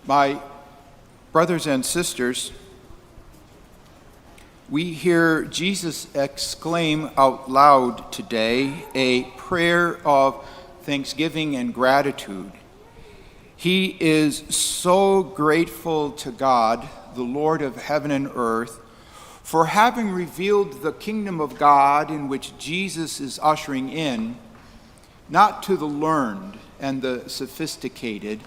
My brothers and sisters, we hear Jesus exclaim out loud today a prayer of thanksgiving and gratitude. He is so grateful to God, the Lord of heaven and earth, for having revealed the kingdom of God in which Jesus is ushering in, not to the learned and the sophisticated,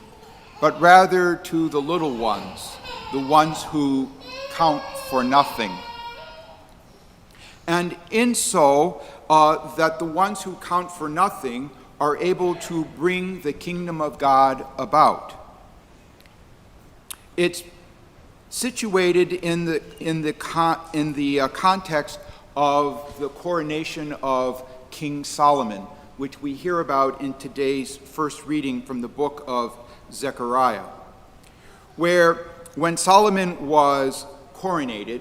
but rather to the little ones, the ones who count for nothing. And in so, that the ones who count for nothing are able to bring the kingdom of God about. It's situated in the context of the coronation of King Solomon, which we hear about in today's first reading from the book of Zechariah, where when Solomon was coronated,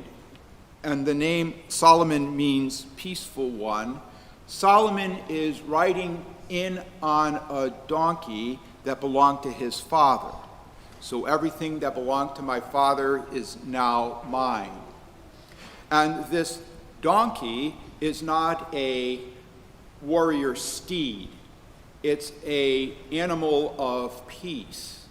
and the name Solomon means peaceful one, Solomon is riding in on a donkey that belonged to his father. So everything that belonged to my father is now mine. And this donkey is not a warrior steed. It's an animal of peace.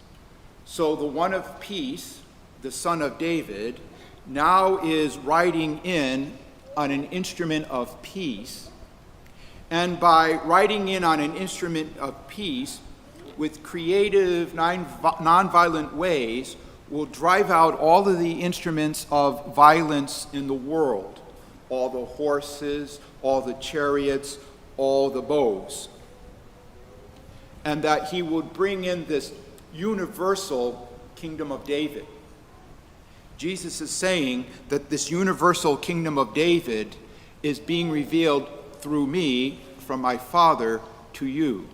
So the one of peace, the son of David, now is riding in on an instrument of peace. And by riding in on an instrument of peace, with creative, nonviolent ways, will drive out all of the instruments of violence in the world, all the horses, all the chariots, all the bows. And that he would bring in this universal kingdom of David. Jesus is saying that this universal kingdom of David is being revealed through me from my Father to you.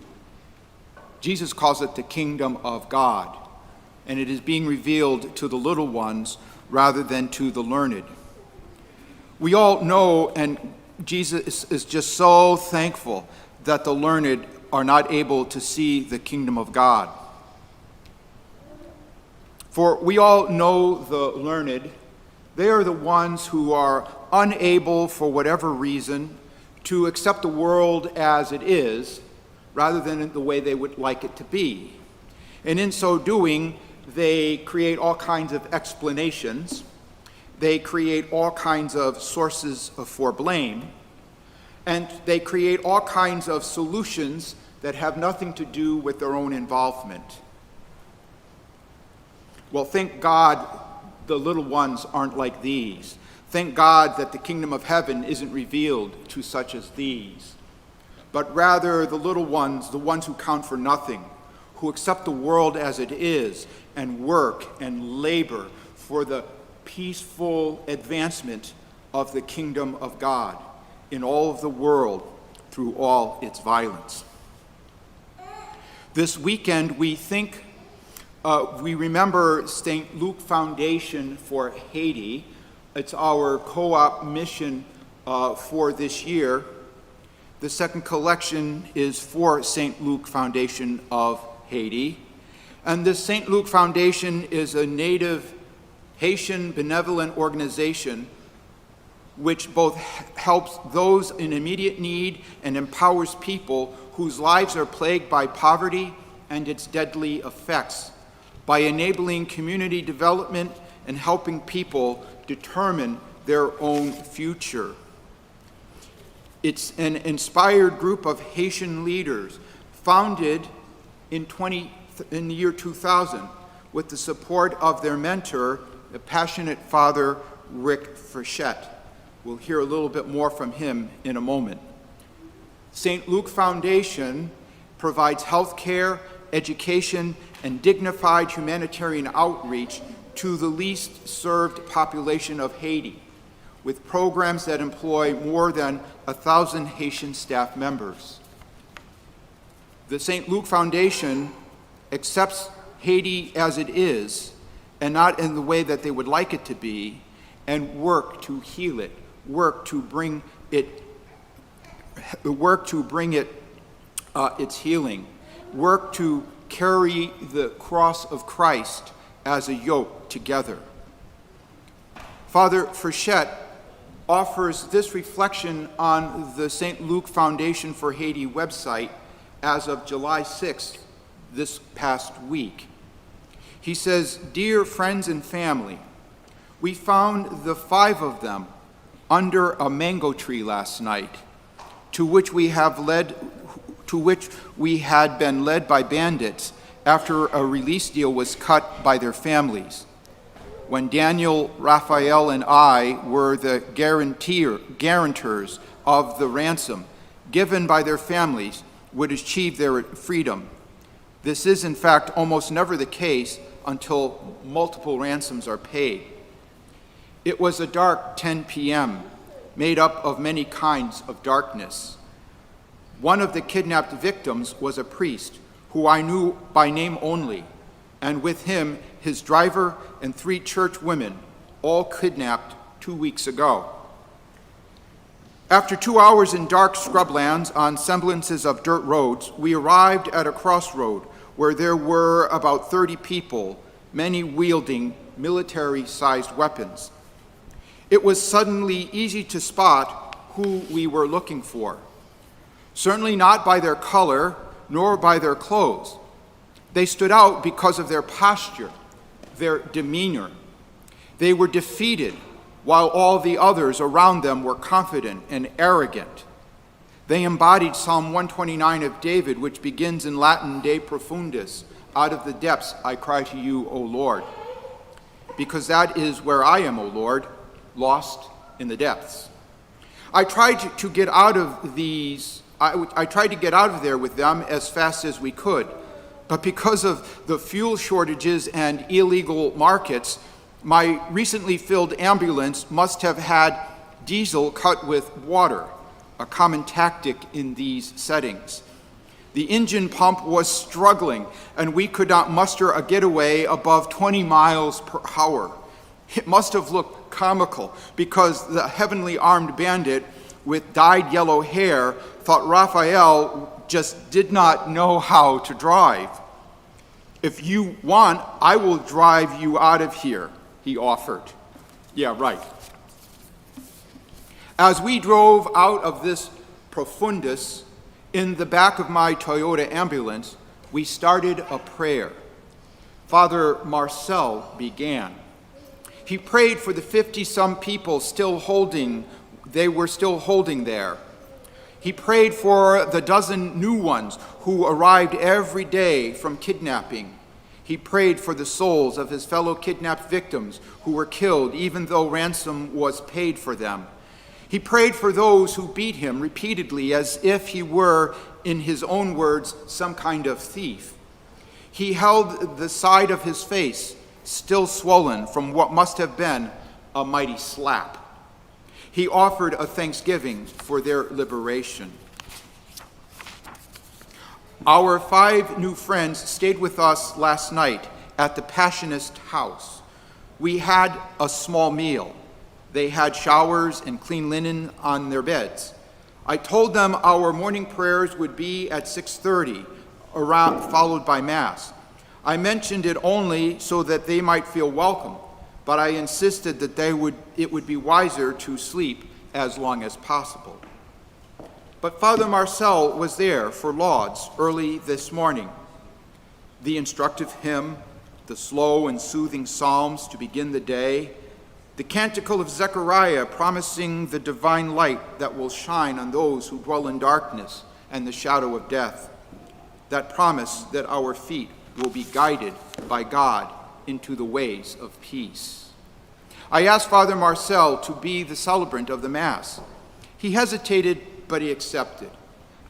Jesus calls it the kingdom of God, and it is being revealed to the little ones rather than to the learned. We all know, and Jesus is just so thankful that the learned are not able to see the kingdom of God. For we all know the learned. They are the ones who are unable, for whatever reason, to accept the world as it is, rather than in the way they would like it to be. And in so doing, they create all kinds of explanations. They create all kinds of sources for blame. And they create all kinds of solutions that have nothing to do with their own involvement. Well, thank God the little ones aren't like these. Thank God that the kingdom of heaven isn't revealed to such as these, but rather the little ones, the ones who count for nothing, who accept the world as it is and work and labor for the peaceful advancement of the kingdom of God in all of the world through all its violence. This weekend, we remember St. Luke Foundation for Haiti. It's our co-op mission for this year. The second collection is for St. Luke Foundation of Haiti. And this St. Luke Foundation is a native Haitian benevolent organization which both helps those in immediate need and empowers people whose lives are plagued by poverty and its deadly effects, by enabling community development and helping people determine their own future. It's an inspired group of Haitian leaders founded in the year 2000 with the support of their mentor, the passionate father, Rick Frechette. We'll hear a little bit more from him in a moment. St. Luke Foundation provides health care, education, and dignified humanitarian outreach to the least served population of Haiti, with programs that employ more than 1,000 Haitian staff members. The St. Luke Foundation accepts Haiti as it is, and not in the way that they would like it to be, and work to heal it, work to bring it its healing, work to carry the cross of Christ as a yoke together. Father Frechette offers this reflection on the St. Luke Foundation for Haiti website as of July 6th, this past week. He says, "Dear friends and family, we found the 5 of them under a mango tree last night, to which we had been led by bandits after a release deal was cut by their families. When Daniel, Raphael, and I were the guarantors of the ransom given by their families would achieve their freedom. This is, in fact, almost never the case until multiple ransoms are paid. It was a dark 10 p.m., made up of many kinds of darkness. One of the kidnapped victims was a priest who I knew by name only, and with him his driver and 3 church women, all kidnapped 2 weeks ago. After 2 hours in dark scrublands on semblances of dirt roads, we arrived at a crossroad where there were about 30 people, many wielding military-sized weapons. It was suddenly easy to spot who we were looking for. Certainly not by their color, nor by their clothes. They stood out because of their posture, their demeanor. They were defeated, while all the others around them were confident and arrogant. They embodied Psalm 129 of David, which begins in Latin, De profundis, out of the depths I cry to you, O Lord. Because that is where I am, O Lord, lost in the depths. I tried to get out of there with them as fast as we could, but because of the fuel shortages and illegal markets, my recently filled ambulance must have had diesel cut with water, a common tactic in these settings. The engine pump was struggling, and we could not muster a getaway above 20 miles per hour. It must have looked comical because the heavily armed bandit with dyed yellow hair thought Raphael just did not know how to drive. "If you want, I will drive you out of here," he offered. Yeah, right. As we drove out of this profundus, in the back of my Toyota ambulance, we started a prayer. Father Marcel began. He prayed for the 50-some people they were still holding there. He prayed for the dozen new ones who arrived every day from kidnapping. He prayed for the souls of his fellow kidnapped victims who were killed even though ransom was paid for them. He prayed for those who beat him repeatedly as if he were, in his own words, some kind of thief. He held the side of his face still swollen from what must have been a mighty slap. He offered a thanksgiving for their liberation. Our 5 new friends stayed with us last night at the Passionist house. We had a small meal. They had showers and clean linen on their beds. I told them our morning prayers would be at 6:30, followed by Mass. I mentioned it only so that they might feel welcome, but I insisted that it would be wiser to sleep as long as possible. But Father Marcel was there for lauds early this morning. The instructive hymn, the slow and soothing psalms to begin the day, the canticle of Zechariah promising the divine light that will shine on those who dwell in darkness and the shadow of death, that promise that our feet will be guided by God into the ways of peace. I asked Father Marcel to be the celebrant of the Mass. He hesitated, but he accepted.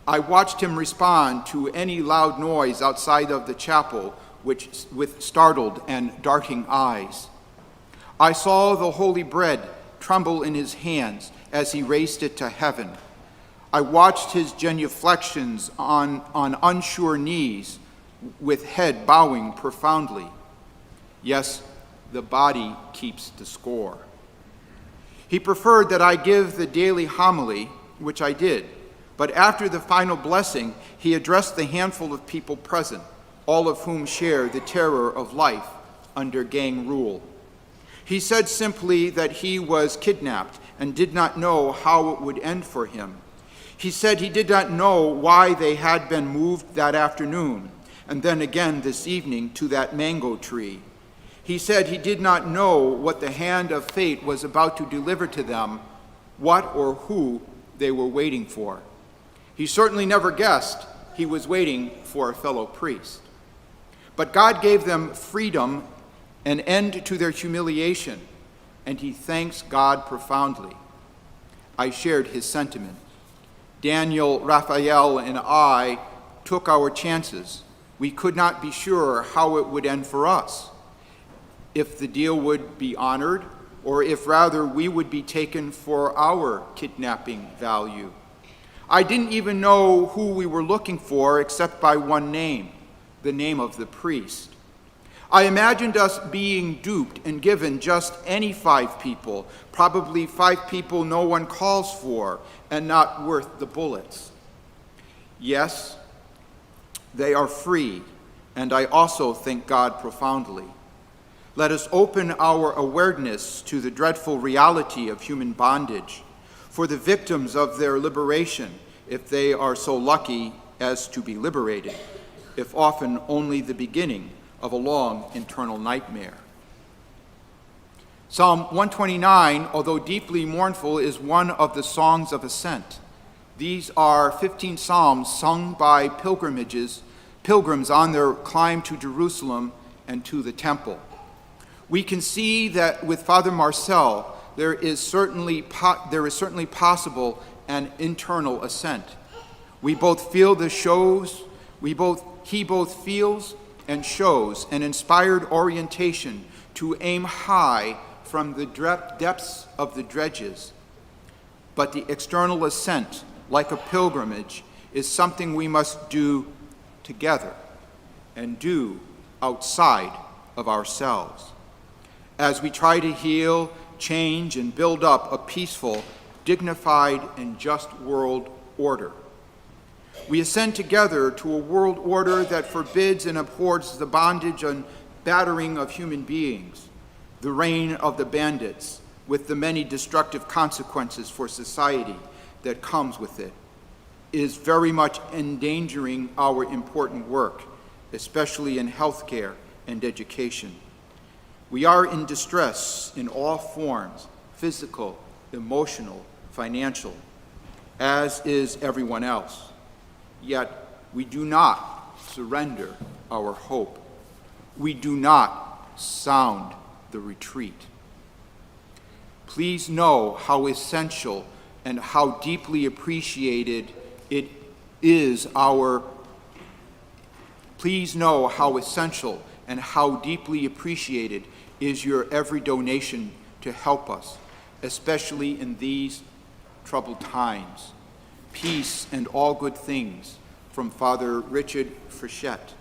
I watched him respond to any loud noise outside of the chapel with startled and darting eyes. I saw the holy bread tremble in his hands as he raised it to heaven. I watched his genuflections on unsure knees with head bowing profoundly. Yes, the body keeps the score. He preferred that I give the daily homily, which I did, but after the final blessing, he addressed the handful of people present, all of whom share the terror of life under gang rule. He said simply that he was kidnapped and did not know how it would end for him. He said he did not know why they had been moved that afternoon, and then again this evening to that mango tree. He said he did not know what the hand of fate was about to deliver to them, what or who they were waiting for. He certainly never guessed he was waiting for a fellow priest. But God gave them freedom, an end to their humiliation, and he thanks God profoundly. I shared his sentiment. Daniel, Raphael, and I took our chances. We could not be sure how it would end for us, if the deal would be honored, or if rather we would be taken for our kidnapping value. I didn't even know who we were looking for except by one name, the name of the priest. I imagined us being duped and given just any 5 people, probably 5 people no one calls for and not worth the bullets. Yes, they are free, and I also thank God profoundly. Let us open our awareness to the dreadful reality of human bondage, for the victims of their liberation, if they are so lucky as to be liberated, if often only the beginning of a long internal nightmare. Psalm 129, although deeply mournful, is one of the songs of ascent. These are 15 psalms sung by pilgrims on their climb to Jerusalem and to the temple. We can see that with Father Marcel, there is certainly possible an internal ascent. We both feel the shows, he both feels and shows an inspired orientation to aim high from the depths of the dredges. But the external ascent, like a pilgrimage, is something we must do together and do outside of ourselves. As we try to heal, change, and build up a peaceful, dignified, and just world order. We ascend together to a world order that forbids and abhors the bondage and battering of human beings, the reign of the bandits, with the many destructive consequences for society that comes with it, is very much endangering our important work, especially in healthcare and education. We are in distress in all forms, physical, emotional, financial, as is everyone else. Yet we do not surrender our hope. We do not sound the retreat. Please know how essential and how deeply appreciated it is Please know how essential and how deeply appreciated is your every donation to help us, especially in these troubled times. Peace and all good things from Father Richard Frechette,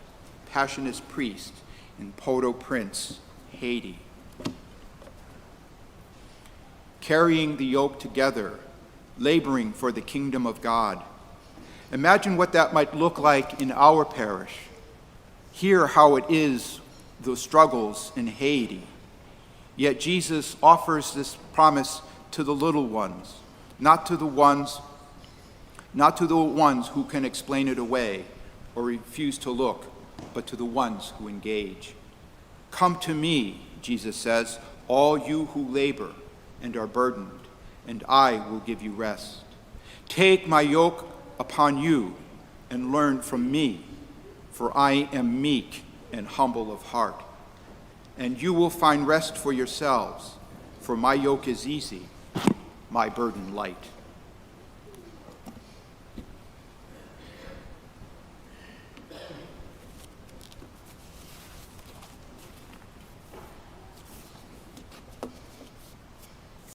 Passionist priest in Port-au-Prince, Haiti. Carrying the yoke together, laboring for the kingdom of God. Imagine what that might look like in our parish. Hear how it is, the struggles in Haiti. Yet Jesus offers this promise to the little ones, not to the ones who can explain it away or refuse to look, but to the ones who engage. Come to me, Jesus says, all you who labor and are burdened, and I will give you rest. Take my yoke upon you and learn from me, for I am meek and humble of heart. And you will find rest for yourselves, for my yoke is easy, my burden light.